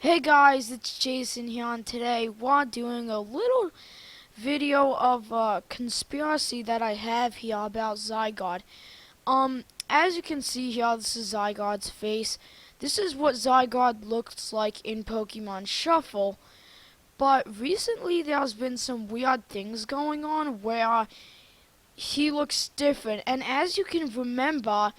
Hey guys, it's Jason here, and today we're doing a little video of a conspiracy that I have here about Zygarde. As you can see here, this is Zygarde's face. This is what Zygarde looks like in Pokemon Shuffle, but recently there's been some weird things going on where he looks different, and as you can remember,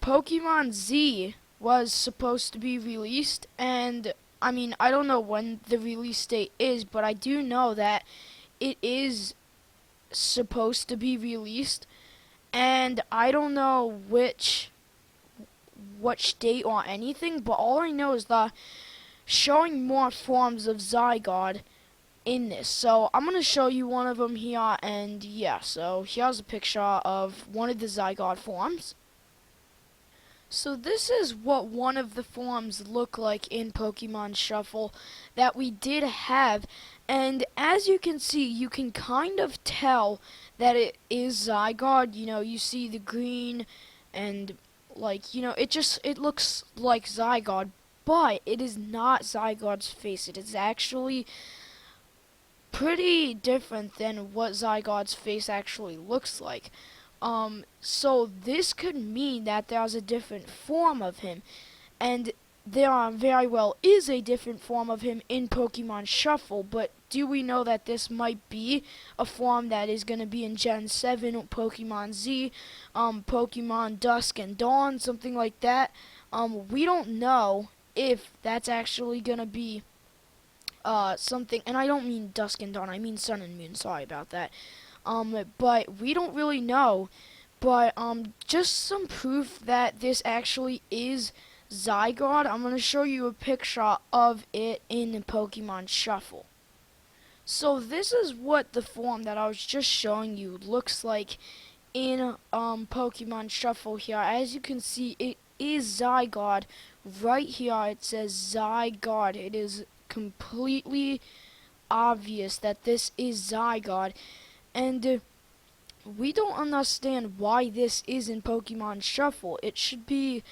Pokemon Z was supposed to be released, and I don't know when the release date is, but I do know that it is supposed to be released, and I don't know which date or anything, but all I know is that showing more forms of Zygarde in this. So I'm going to show you one of them here, and yeah, so here's a picture of one of the Zygarde forms. So this is what one of the forms look like in Pokemon Shuffle that we did have, and as you can see, you can kind of tell that it is Zygarde. You see the green and it looks like Zygarde, but it is not Zygarde's face. It is actually pretty different than what Zygarde's face actually looks like. So this could mean that there's a different form of him, and there very well is a different form of him in Pokemon Shuffle, but do we know that this might be a form that is going to be in Gen 7 Pokemon Z, Pokemon Dusk and Dawn, something like that? We don't know if that's actually going to be something, and I don't mean Dusk and Dawn, I mean Sun and Moon, sorry about that. But we don't really know. But just some proof that this actually is Zygarde. I'm gonna show you a picture of it in Pokemon Shuffle. So this is what the form that I was just showing you looks like in Pokemon Shuffle here. As you can see, it is Zygarde. Right here it says Zygarde. It is completely obvious that this is Zygarde. And we don't understand why this is in Pokemon Shuffle. It should be,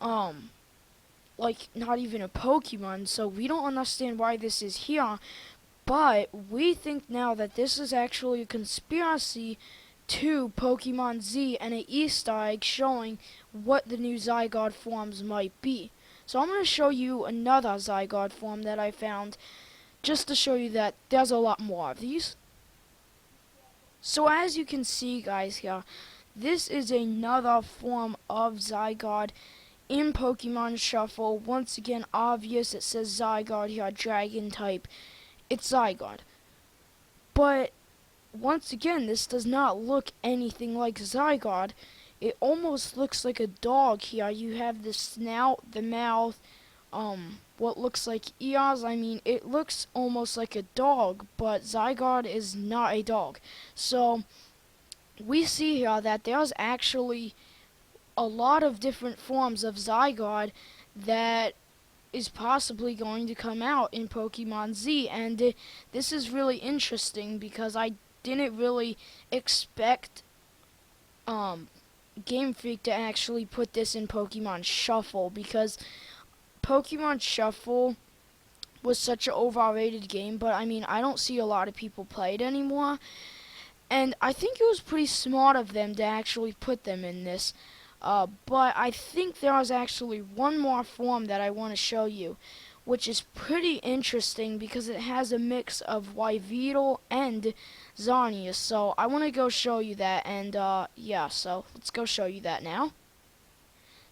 like, not even a Pokemon, so we don't understand why this is here. But we think now that this is actually a conspiracy to Pokemon Z and an Easter egg showing what the new Zygarde forms might be. So I'm going to show you another Zygarde form that I found, just to show you that there's a lot more of these. So as you can see, guys, here, this is another form of Zygarde in Pokemon Shuffle. Once again, obvious, it says Zygarde here, Dragon type. It's Zygarde. But once again, this does not look anything like Zygarde. It almost looks like a dog here. You have the snout, the mouth, what looks like ears. It looks almost like a dog, but Zygarde is not a dog. So we see here that there's actually a lot of different forms of Zygarde that is possibly going to come out in Pokemon Z, and this is really interesting because I didn't really expect Game Freak to actually put this in Pokemon Shuffle, because Pokemon Shuffle was such an overrated game, but I don't see a lot of people play it anymore, and I think it was pretty smart of them to actually put them in this. But I think there is actually one more form that I want to show you, which is pretty interesting because it has a mix of Yveedle and Xerneas. So I want to go show you that, and yeah, so let's go show you that now.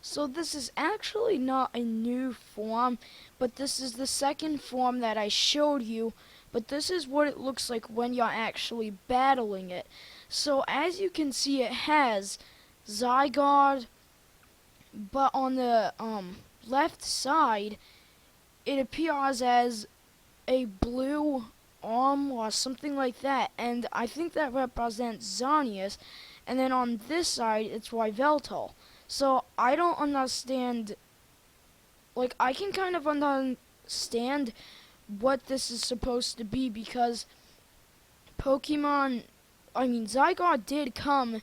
So this is actually not a new form, but this is the second form that I showed you, but this is what it looks like when you're actually battling it. So as you can see, it has Zygarde, but on the left side, it appears as a blue arm or something like that, and I think that represents Xerneas, and then on this side, it's Yveltal. So I don't understand, like, I can kind of understand what this is supposed to be, because Zygarde did come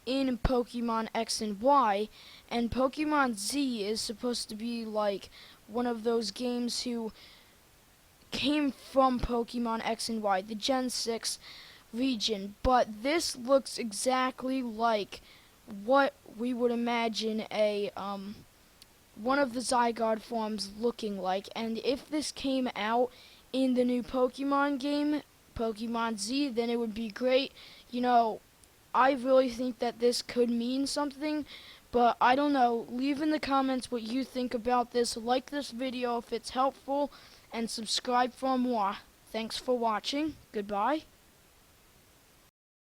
in Pokemon X and Y, and Pokemon Z is supposed to be like one of those games who came from Pokemon X and Y, the Gen 6 region, but this looks exactly like what we would imagine a one of the Zygarde forms looking like. And if this came out in the new Pokemon game, Pokemon Z, then it would be great. You know, I really think that this could mean something, but I don't know. Leave in the comments what you think about this. Like this video if it's helpful, and subscribe for more. Thanks for watching. Goodbye.